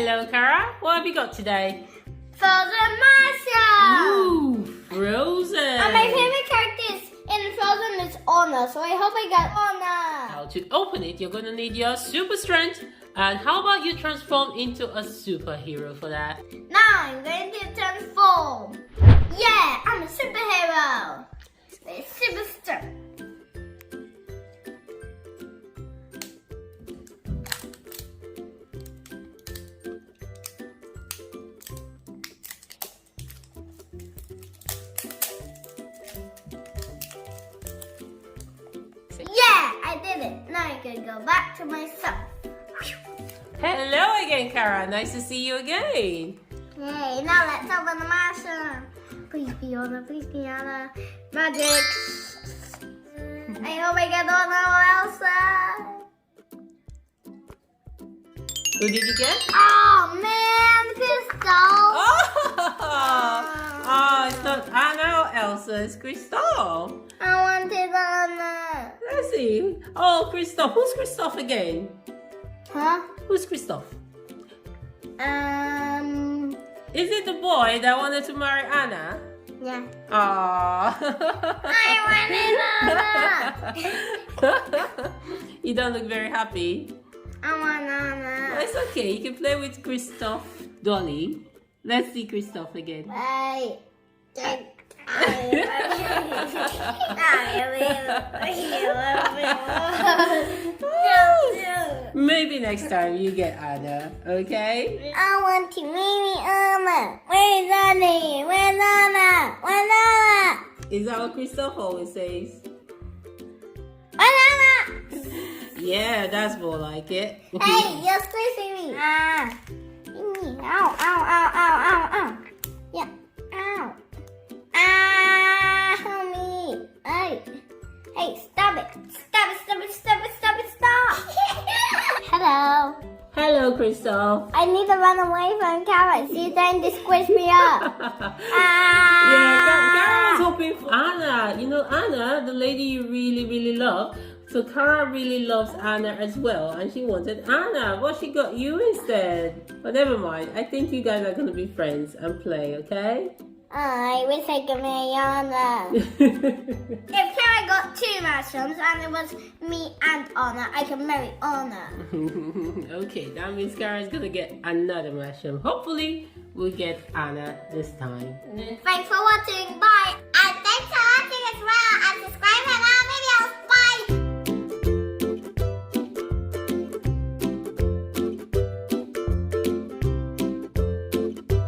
Hello, Cara. What have you got today? Frozen mushroom. Ooh, frozen. And my favorite character in Frozen is Anna, so I hope I get Anna. Now to open it, you're gonna need your super strength. And how about you transform into a superhero for that? Now I'm going to transform. Yeah, I'm a superhero. With super strength. Yeah, I did it. Now I can go back to myself. Hello again, Cara. Nice to see you again. Yay, now let's open the mushroom. Please be Anna. Magic. I hope I get Anna or Elsa. Who did you get? Oh man, Crystal. Oh, it's not Anna or Elsa, it's Kristoff. I wanted Anna. Let's see. Oh, Kristoff. Who's Kristoff again? Huh? Who's Kristoff? Yeah. Is it the boy that wanted to marry Anna? Aww. I wanted Anna. You don't look very happy. I want Anna. Well, it's okay. You can play with Kristoff Dolly. Let's see Kristoff again. Bye. Maybe next time you get Anna, okay? I want to meet Anna. Where's Anna? Where's Anna? Where's Anna? Is that what Kristoff always says? Where's Anna? Yeah, that's more like it. Hey, you're squeezing me. Ow, ow, ow, ow, ow, ow. Yeah, ow. Help me. Hey, stop it. Stop it, stop it, stop it, stop it, stop. Hello. Hello, Kristoff. I need to run away from Carrot. She's trying to squish me up. Yeah, Cara was hoping for Anna. You know, Anna, the lady you really, really love. So Cara really loves Anna as well, and she wanted Anna. Well, she got you instead. But never mind. I think you guys are going to be friends and play, okay? I wish I could marry Anna. If Carrot got 2 mushrooms and it was me and Anna, I can marry Anna. Okay, that means Cara's going to get another mushroom. Hopefully, we'll get Anna this time. Thanks for watching. Bye.